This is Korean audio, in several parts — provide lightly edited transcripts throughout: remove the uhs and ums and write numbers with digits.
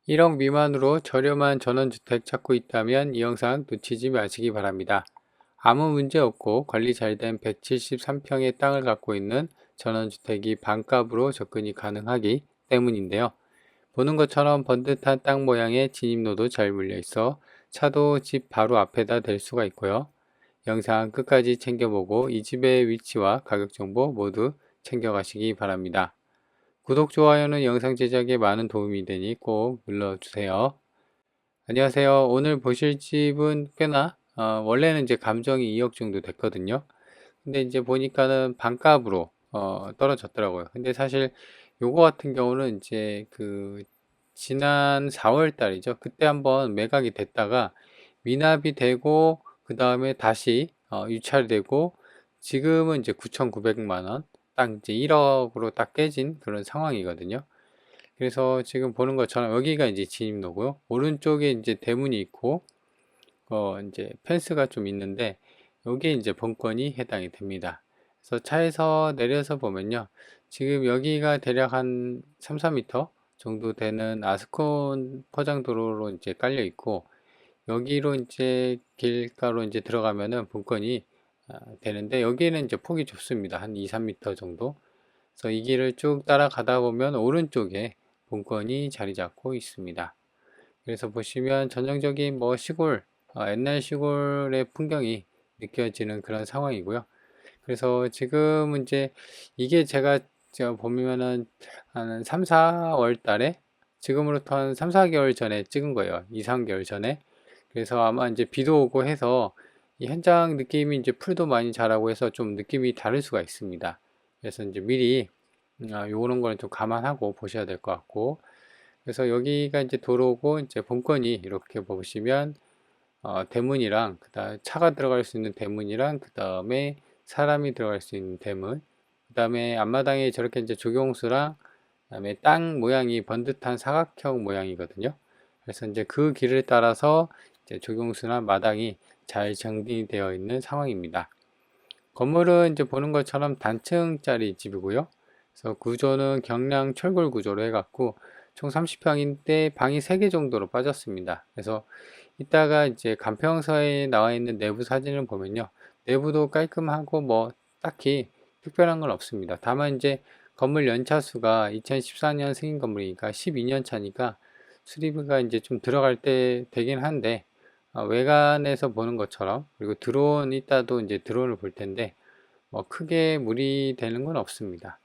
1억 미만으로 저렴한 전원주택 찾고 있다면 이 영상 놓치지 마시기 바랍니다. 아무 문제 없고 관리 잘 된 173평의 땅을 갖고 있는 전원주택이 반값으로 접근이 가능하기 때문인데요. 보는 것처럼 번듯한 땅 모양의 진입로도 잘 물려 있어 차도 집 바로 앞에다 댈 수가 있고요. 영상 끝까지 챙겨보고 이 집의 위치와 가격 정보 모두 챙겨가시기 바랍니다. 구독, 좋아요는 영상 제작에 많은 도움이 되니 꼭 눌러주세요. 안녕하세요. 오늘 보실 집은 꽤나 원래는 이제 감정이 2억 정도 됐거든요. 근데 이제 보니까는 반값으로 떨어졌더라고요. 근데 사실 요거 같은 경우는 이제 그 지난 4월 달이죠. 그때 한번 매각이 됐다가 미납이 되고 그 다음에 다시 유찰이 되고 지금은 이제 9,900만 원, 딱 이제 1억으로 딱 깨진 그런 상황이거든요. 그래서 지금 보는 것처럼 여기가 이제 진입로고요. 오른쪽에 이제 대문이 있고 이제 펜스가 좀 있는데 여기에 이제 본건이 해당이 됩니다. 그래서 차에서 내려서 보면요. 지금 여기가 대략 한 3, 4m 정도 되는 아스콘 포장도로로 이제 깔려 있고 여기로 이제 길가로 이제 들어가면은 본건이 되는데 여기는 이제 폭이 좁습니다. 한 2, 3m 정도. 그래서 이 길을 쭉 따라가다 보면 오른쪽에 본건이 자리 잡고 있습니다. 그래서 보시면 전형적인 뭐 시골, 옛날 시골의 풍경이 느껴지는 그런 상황이고요. 그래서 지금 이제 이게 제가 보면은 한 3, 4월 달에 지금으로부터 한 3, 4개월 전에 찍은 거예요. 2, 3개월 전에. 그래서 아마 이제 비도 오고 해서 이 현장 느낌이 이제 풀도 많이 자라고 해서 좀 느낌이 다를 수가 있습니다. 그래서 이제 미리 요런 거는 좀 감안하고 보셔야 될 것 같고 그래서 여기가 이제 도로고 이제 본건이 이렇게 보시면 대문이랑 그다음 차가 들어갈 수 있는 대문이랑 그 다음에 사람이 들어갈 수 있는 대문 그 다음에 앞마당에 저렇게 이제 조경수랑 그다음에 땅 모양이 번듯한 사각형 모양이거든요. 그래서 이제 그 길을 따라서 이제 조경수나 마당이 잘 정비되어 있는 상황입니다. 건물은 이제 보는 것처럼 단층짜리 집이고요. 그래서 구조는 경량 철골 구조로 해갖고 총 30평인데 방이 3개 정도로 빠졌습니다. 그래서 이따가 이제 간평서에 나와 있는 내부 사진을 보면요. 내부도 깔끔하고 뭐 딱히 특별한 건 없습니다. 다만 이제 건물 연차수가 2014년 승인 건물이니까 12년 차니까 수리비가 이제 좀 들어갈 때 되긴 한데 외관에서 보는 것처럼 그리고 드론 이따도 이제 드론을 볼 텐데 뭐 크게 무리되는 건 없습니다.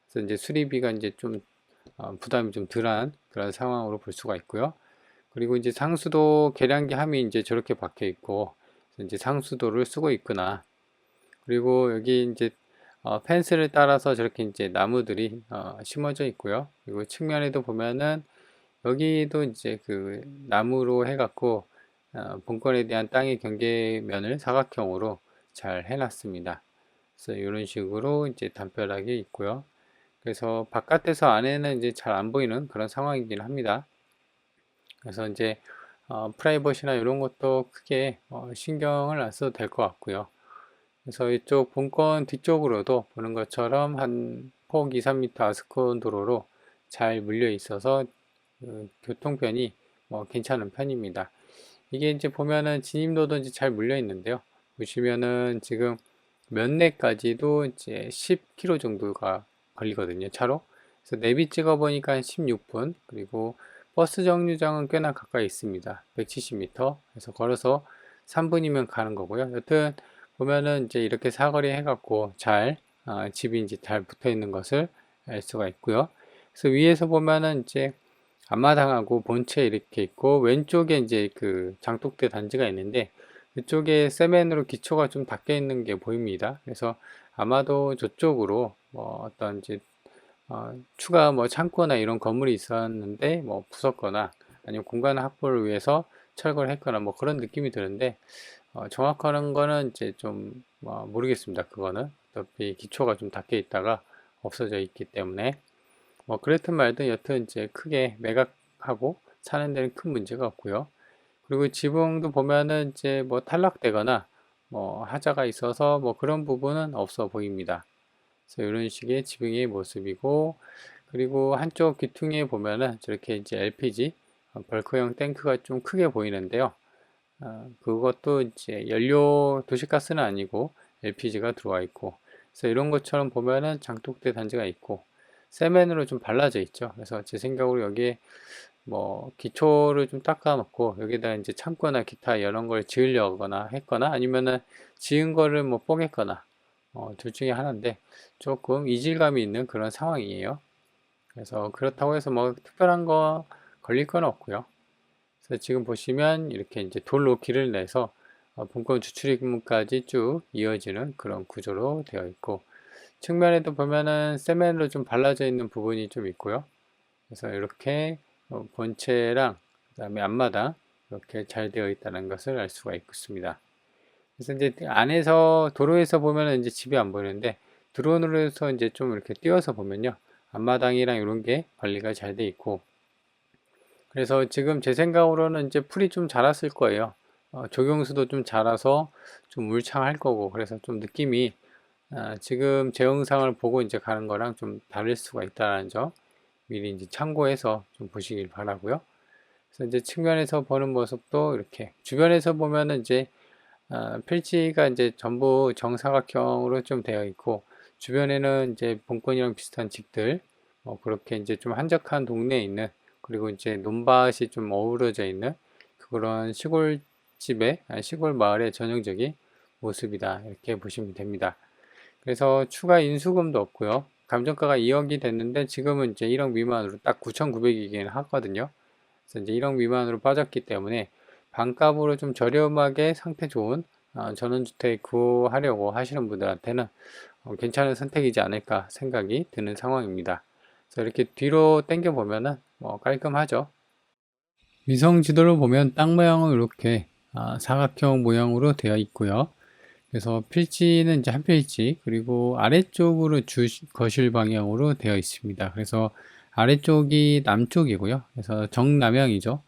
그래서 이제 수리비가 이제 좀 부담이 좀 덜한 그런 상황으로 볼 수가 있고요. 그리고 이제 상수도 계량기 함이 이제 저렇게 박혀 있고 이제 상수도를 쓰고 있구나. 그리고 여기 이제 펜스를 따라서 저렇게 이제 나무들이 심어져 있고요. 그리고 측면에도 보면은 여기도 이제 그 나무로 해갖고 본건에 대한 땅의 경계면을 사각형으로 잘 해놨습니다. 그래서 이런 식으로 이제 담벼락이 있고요. 그래서 바깥에서 안에는 이제 잘 안 보이는 그런 상황이긴 합니다. 그래서 이제 프라이버시나 이런 것도 크게 신경을 안 써도 될 것 같고요. 그래서 이쪽 본건 뒤쪽으로도 보는 것처럼 한 폭 2, 3m 아스콘 도로로 잘 물려 있어서 교통편이 뭐 괜찮은 편입니다. 이게 이제 보면은 진입로도 이제 잘 물려 있는데요. 보시면은 지금 면내까지도 이제 10km 정도가 걸리거든요, 차로. 그래서 내비 찍어 보니까 한 16분, 그리고 버스 정류장은 꽤나 가까이 있습니다. 170m. 그래서 걸어서 3분이면 가는 거고요. 여튼 보면은 이제 이렇게 사거리 해갖고 잘 집이 이제 잘 붙어 있는 것을 알 수가 있고요. 그래서 위에서 보면은 이제 앞마당하고 본체 이렇게 있고 왼쪽에 이제 그 장독대 단지가 있는데 그쪽에 세면으로 기초가 좀 닦여 있는 게 보입니다. 그래서 아마도 저쪽으로 뭐 어떤 이제 추가 뭐 창고나 이런 건물이 있었는데 뭐 부쉈거나 아니면 공간 확보를 위해서 철거를 했거나 뭐 그런 느낌이 드는데 정확한 거는 이제 좀 모르겠습니다. 그거는 어차피 기초가 좀 닦여 있다가 없어져 있기 때문에 뭐 그렇든 말든 여튼 이제 크게 매각하고 사는 데는 큰 문제가 없고요. 그리고 지붕도 보면은 이제 뭐 탈락되거나 뭐 하자가 있어서 뭐 그런 부분은 없어 보입니다. 그래서 이런 식의 지붕의 모습이고 그리고 한쪽 귀퉁이에 보면은 저렇게 이제 LPG 벌크형 탱크가 좀 크게 보이는데요. 그것도 이제 연료 도시가스는 아니고 LPG가 들어와 있고, 그래서 이런 것처럼 보면은 장독대 단지가 있고 세면으로 좀 발라져 있죠. 그래서 제 생각으로 여기에 뭐 기초를 좀 닦아 놓고 여기다 이제 창고나 기타 이런 걸 지으려거나 했거나 아니면은 지은 거를 뭐 뽀겠거나 둘 중에 하나인데 조금 이질감이 있는 그런 상황이에요. 그래서 그렇다고 해서 뭐 특별한 거 걸릴 건 없고요. 그래서 지금 보시면 이렇게 이제 돌로 길을 내서 본권 주출입문까지 쭉 이어지는 그런 구조로 되어 있고, 측면에도 보면은 세면으로 좀 발라져 있는 부분이 좀 있고요. 그래서 이렇게 본체랑 그다음에 앞마당 이렇게 잘 되어 있다는 것을 알 수가 있습니다. 그래서 이제 안에서 도로에서 보면은 이제 집이 안 보이는데 드론으로 해서 이제 좀 이렇게 띄워서 보면요, 앞마당이랑 이런 게 관리가 잘 돼 있고, 그래서 지금 제 생각으로는 이제 풀이 좀 자랐을 거예요. 조경수도 좀 자라서 좀 울창할 거고, 그래서 좀 느낌이 지금 제 영상을 보고 이제 가는 거랑 좀 다를 수가 있다는 점 미리 이제 참고해서 좀 보시길 바라고요. 그래서 이제 측면에서 보는 모습도 이렇게 주변에서 보면은 이제 필지가 이제 전부 정사각형으로 좀 되어 있고, 주변에는 이제 본권이랑 비슷한 집들, 그렇게 이제 좀 한적한 동네에 있는, 그리고 이제 논밭이 좀 어우러져 있는 그런 시골집의, 시골 마을의 전형적인 모습이다. 이렇게 보시면 됩니다. 그래서 추가 인수금도 없고요. 감정가가 2억이 됐는데 지금은 이제 1억 미만으로 딱 9,900이긴 하거든요. 그래서 이제 1억 미만으로 빠졌기 때문에 반값으로 좀 저렴하게 상태 좋은 전원주택 구하려고 하시는 분들한테는 괜찮은 선택이지 않을까 생각이 드는 상황입니다. 그래서 이렇게 뒤로 당겨 보면은 깔끔하죠. 위성 지도를 보면 땅 모양은 이렇게 사각형 모양으로 되어 있고요. 그래서 필지는 이제 한 필지, 그리고 아래쪽으로 거실 방향으로 되어 있습니다. 그래서 아래쪽이 남쪽이고요. 그래서 정남향이죠.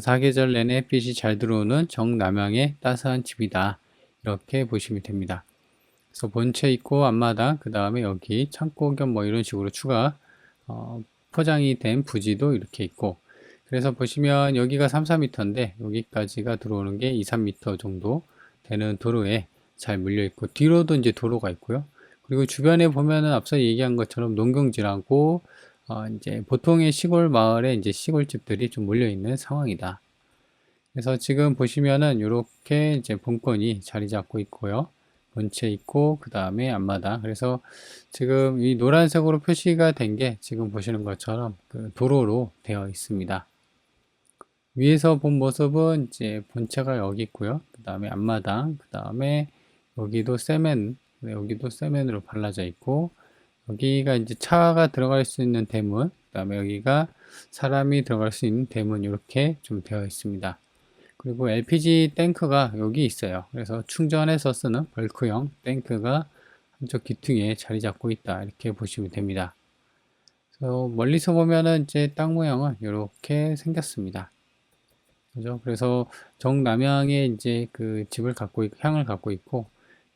사계절 내내 햇빛이 잘 들어오는 정남향의 따스한 집이다. 이렇게 보시면 됩니다. 그래서 본체 있고 앞마당, 그 다음에 여기 창고 겸 뭐 이런 식으로 추가 포장이 된 부지도 이렇게 있고, 그래서 보시면 여기가 3, 4m인데 여기까지가 들어오는 게 2, 3m 정도 되는 도로에 잘 물려 있고, 뒤로도 이제 도로가 있고요. 그리고 주변에 보면은 앞서 얘기한 것처럼 농경지라고 이제 보통의 시골 마을에 이제 시골집들이 좀 몰려 있는 상황이다. 그래서 지금 보시면은 이렇게 이제 본권이 자리 잡고 있고요. 본체 있고 그 다음에 앞마당. 그래서 지금 이 노란색으로 표시가 된 게 지금 보시는 것처럼 그 도로로 되어 있습니다. 위에서 본 모습은 이제 본체가 여기 있고요. 그 다음에 앞마당, 그 다음에 여기도 세멘, 여기도 세멘으로 발라져 있고, 여기가 이제 차가 들어갈 수 있는 대문, 그 다음에 여기가 사람이 들어갈 수 있는 대문, 이렇게 좀 되어 있습니다. 그리고 LPG 탱크가 여기 있어요. 그래서 충전해서 쓰는 벌크형 탱크가 한쪽 기퉁에 자리 잡고 있다. 이렇게 보시면 됩니다. 그래서 멀리서 보면은 이제 땅 모양은 이렇게 생겼습니다. 그죠? 그래서 정남향에 이제 그 집을 갖고 향을 갖고 있고,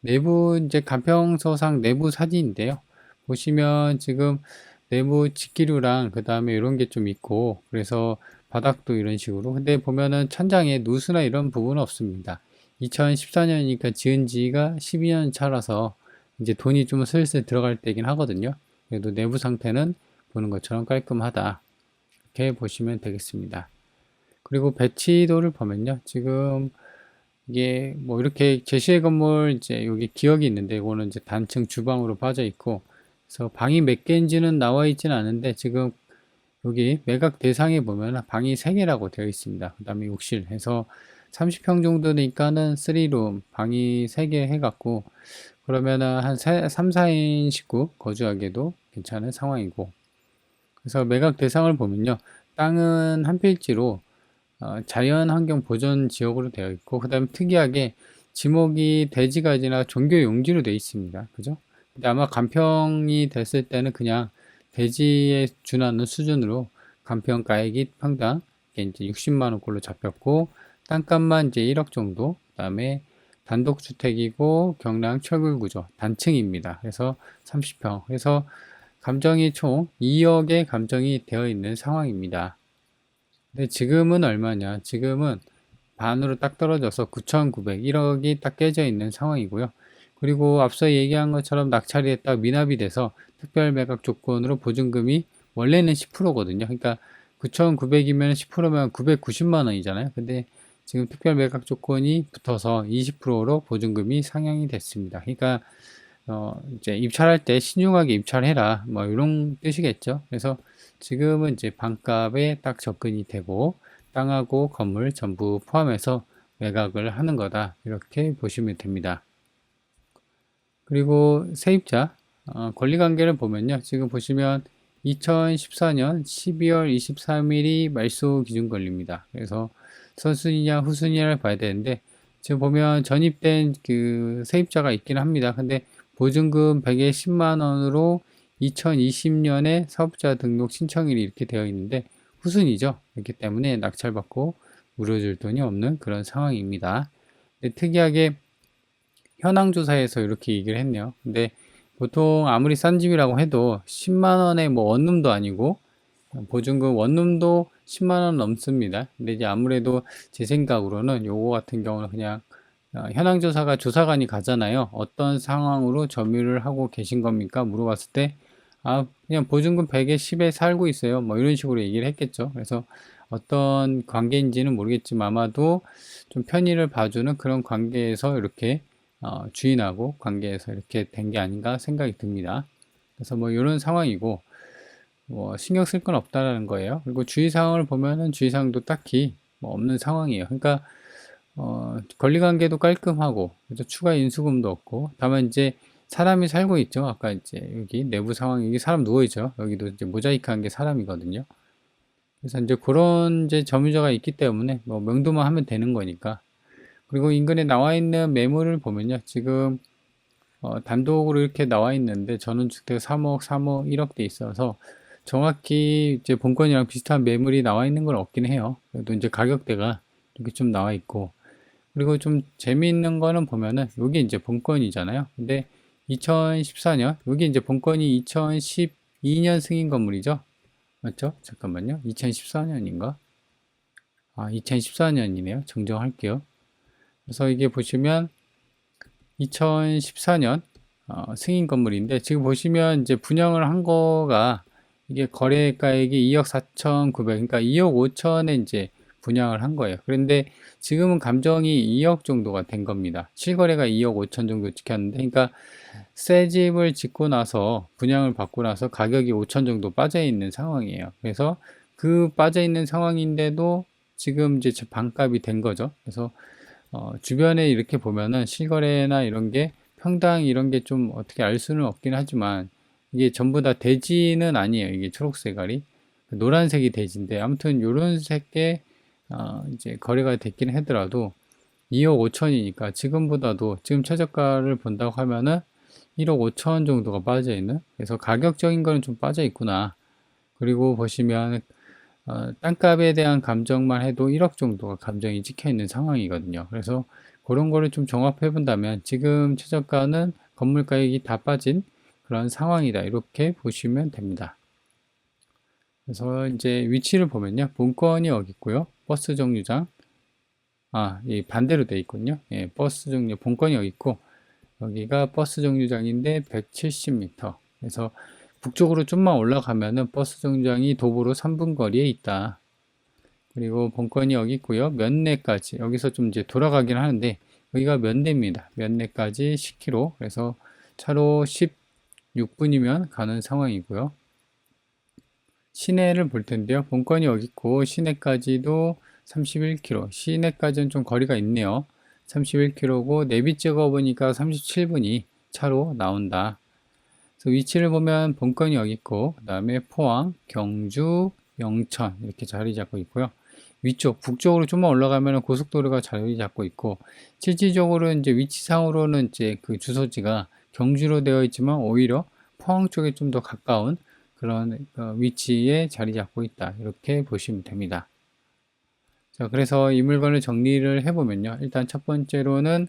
내부 이제 간평서상 내부 사진인데요. 보시면 지금 내부 직기류랑 그 다음에 이런 게 좀 있고, 그래서 바닥도 이런 식으로. 근데 보면은 천장에 누수나 이런 부분은 없습니다. 2014년이니까 지은 지가 12년 차라서 이제 돈이 좀 슬슬 들어갈 때긴 하거든요. 그래도 내부 상태는 보는 것처럼 깔끔하다. 이렇게 보시면 되겠습니다. 그리고 배치도를 보면요. 지금 이게 뭐 이렇게 제시의 건물 이제 여기 기역이 있는데 이거는 이제 단층 주방으로 빠져 있고, 그래서 방이 몇 개인지는 나와 있지는 않은데 지금 여기 매각 대상에 보면 방이 3개라고 되어 있습니다. 그 다음에 욕실 해서 30평 정도 되니까는 3룸 방이 3개 해갖고 그러면은 한 3, 4인 식구 거주하기도 괜찮은 상황이고, 그래서 매각 대상을 보면요. 땅은 한 필지로 자연환경 보전 지역으로 되어 있고, 그 다음에 특이하게 지목이 돼지가지나 종교 용지로 되어 있습니다. 그죠? 근데 아마 간평이 됐을 때는 그냥 돼지에 준하는 수준으로 간평 가액이 평당 이제 60만 원꼴로 잡혔고, 땅값만 이제 1억 정도, 그 다음에 단독주택이고 경량 철골 구조 단층입니다. 그래서 30평. 그래서 감정이 총 2억의 감정이 되어 있는 상황입니다. 근데 지금은 얼마냐? 지금은 반으로 딱 떨어져서 9,900, 1억이 딱 깨져 있는 상황이고요. 그리고 앞서 얘기한 것처럼 낙찰이 됐다 미납이 돼서 특별 매각 조건으로 보증금이 원래는 10%거든요. 그러니까 9,900이면 10%면 990만 원이잖아요. 근데 지금 특별 매각 조건이 붙어서 20%로 보증금이 상향이 됐습니다. 그러니까 이제 입찰할 때 신중하게 입찰해라 뭐 이런 뜻이겠죠. 그래서 지금은 이제 반값에 딱 접근이 되고 땅하고 건물 전부 포함해서 매각을 하는 거다 이렇게 보시면 됩니다. 그리고 세입자 권리관계를 보면요, 지금 보시면 2014년 12월 23일이 말소 기준 권리입니다. 그래서 선순위냐 후순위냐를 봐야 되는데 지금 보면 전입된 그 세입자가 있긴 합니다. 근데 보증금 100에 10만 원으로 2020년에 사업자 등록 신청일이 이렇게 되어 있는데 후순위죠. 그렇기 때문에 낙찰받고 물어줄 돈이 없는 그런 상황입니다. 특이하게 현황조사에서 이렇게 얘기를 했네요. 근데 보통 아무리 싼 집이라고 해도 10만 원의 뭐 원룸도 아니고 보증금 원룸도 10만 원 넘습니다. 근데 이제 아무래도 제 생각으로는 요거 같은 경우는 그냥 현황조사가 조사관이 가잖아요. 어떤 상황으로 점유를 하고 계신 겁니까? 물어봤을 때 그냥 보증금 100에 10에 살고 있어요. 뭐 이런 식으로 얘기를 했겠죠. 그래서 어떤 관계인지는 모르겠지만 아마도 좀 편의를 봐주는 그런 관계에서 이렇게 주인하고 관계에서 이렇게 된 게 아닌가 생각이 듭니다. 그래서 뭐 이런 상황이고 뭐 신경 쓸 건 없다라는 거예요. 그리고 주의사항을 보면은 주의사항도 딱히 뭐 없는 상황이에요. 그러니까 권리관계도 깔끔하고 그래서 추가 인수금도 없고 다만 이제 사람이 살고 있죠. 아까 이제 여기 내부 상황 여기 사람 누워 있죠. 여기도 이제 모자이크한 게 사람이거든요. 그래서 이제 그런 이제 점유자가 있기 때문에 뭐 명도만 하면 되는 거니까. 그리고 인근에 나와 있는 매물을 보면요. 지금 단독으로 이렇게 나와 있는데 전원주택 3억, 3억, 1억 돼 있어서 정확히 이제 본건이랑 비슷한 매물이 나와 있는 건 없긴 해요. 그래도 이제 가격대가 이렇게 좀 나와 있고 그리고 좀 재미있는 거는 보면은 여기 이제 본건이잖아요. 근데 2014년 여기 이제 본건이 2012년 승인 건물이죠. 맞죠? 잠깐만요. 2014년인가? 2014년이네요. 정정할게요. 그래서 이게 보시면 2014년 승인 건물인데 지금 보시면 이제 분양을 한 거가 이게 거래가액이 2억 4,900 그러니까 2억 5천에 이제 분양을 한 거예요. 그런데 지금은 감정이 2억 정도가 된 겁니다. 실거래가 2억 5천 정도 찍혔는데 그러니까 새 집을 짓고 나서 분양을 받고 나서 가격이 5천 정도 빠져 있는 상황이에요. 그래서 그 빠져 있는 상황인데도 지금 이제 반값이 된 거죠. 그래서 주변에 이렇게 보면은 실거래나 이런 게 평당 이런 게 좀 어떻게 알 수는 없긴 하지만 이게 전부 다 대지는 아니에요. 이게 초록색깔이 노란색이 대지인데 아무튼 요런 색의 이제 거래가 됐긴 하더라도 2억 5천이니까 지금보다도 지금 최저가를 본다고 하면은 1억 5천 정도가 빠져 있는 그래서 가격적인 거는 좀 빠져 있구나. 그리고 보시면 땅값에 대한 감정만 해도 1억 정도가 감정이 찍혀 있는 상황이거든요. 그래서 그런 거를 좀 종합해 본다면 지금 최저가는 건물 가격이 다 빠진 그런 상황이다. 이렇게 보시면 됩니다. 그래서 이제 위치를 보면요. 본건이 여기 있고요. 버스 정류장. 이 반대로 돼 있군요. 예, 버스 정류, 본건이 여기 있고, 여기가 버스 정류장인데 170m. 그래서 북쪽으로 좀만 올라가면은 버스 정류장이 도보로 3분 거리에 있다. 그리고 본건이 여기 있고요. 면내까지 여기서 좀 이제 돌아가긴 하는데 여기가 면내입니다. 면내까지 10km. 그래서 차로 16분이면 가는 상황이고요. 시내를 볼 텐데요. 본건이 여기 있고 시내까지도 31km. 시내까지는 좀 거리가 있네요. 31km고 내비 찍어보니까 37분이 차로 나온다. 그래서 위치를 보면 본건이 여기 있고 그 다음에 포항, 경주, 영천 이렇게 자리 잡고 있고요. 위쪽 북쪽으로 좀만 올라가면 고속도로가 자리 잡고 있고 실질적으로 이제 위치상으로는 이제 그 주소지가 경주로 되어 있지만 오히려 포항 쪽에 좀 더 가까운 그런 위치에 자리 잡고 있다. 이렇게 보시면 됩니다. 자, 그래서 이 물건을 정리를 해보면요. 일단 첫 번째로는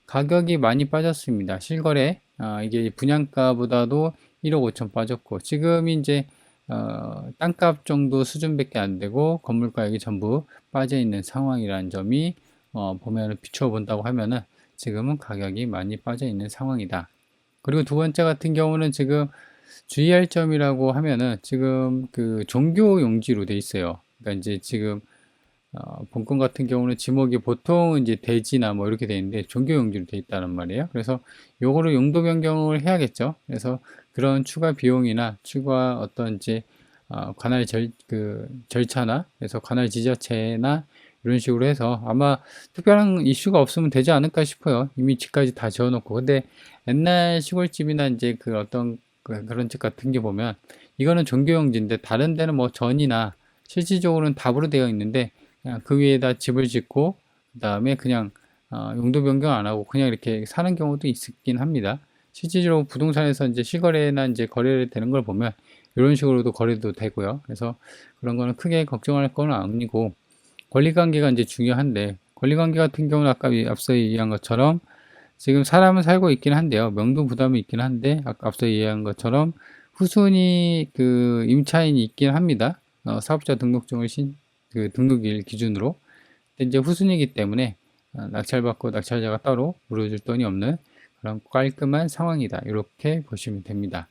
가격이 많이 빠졌습니다. 실거래, 이게 분양가보다도 1억 5천 빠졌고, 지금 이제 땅값 정도 수준밖에 안 되고 건물 가격이 전부 빠져 있는 상황이라는 점이 보면은 비추어 본다고 하면은 지금은 가격이 많이 빠져 있는 상황이다. 그리고 두 번째 같은 경우는 지금 주의할 점이라고 하면은 지금 그 종교 용지로 돼 있어요. 그러니까 이제 지금 본권 같은 경우는 지목이 보통 이제 대지나 뭐 이렇게 돼 있는데 종교 용지로 돼 있다는 말이에요. 그래서 요거를 용도 변경을 해야겠죠. 그래서 그런 추가 비용이나 추가 어떤 이제 관할 절차나 그래서 관할 지자체나 이런 식으로 해서 아마 특별한 이슈가 없으면 되지 않을까 싶어요. 이미 집까지 다 지어놓고. 근데 옛날 시골집이나 이제 그 어떤 그런 집 같은 게 보면 이거는 종교용지인데 다른 데는 뭐 전이나 실질적으로는 답으로 되어 있는데 그냥 그 위에다 집을 짓고 그 다음에 그냥 용도 변경 안 하고 그냥 이렇게 사는 경우도 있긴 합니다. 실질적으로 부동산에서 이제 실거래나 이제 거래를 되는 걸 보면 이런 식으로도 거래도 되고요. 그래서 그런 거는 크게 걱정할 건 아니고 권리관계가 이제 중요한데 권리관계 같은 경우는 아까 앞서 얘기한 것처럼 지금 사람은 살고 있긴 한데요. 명도 부담이 있긴 한데 아까 앞서 얘기한 것처럼 후순위 그 임차인이 있긴 합니다. 사업자 등록증을 등록일 기준으로. 근데 이제 후순위이기 때문에 낙찰받고 낙찰자가 따로 물어줄 돈이 없는 그런 깔끔한 상황이다. 이렇게 보시면 됩니다.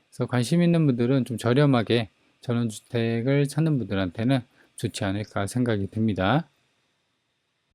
그래서 관심 있는 분들은 좀 저렴하게 전원주택을 찾는 분들한테는 좋지 않을까 생각이 듭니다.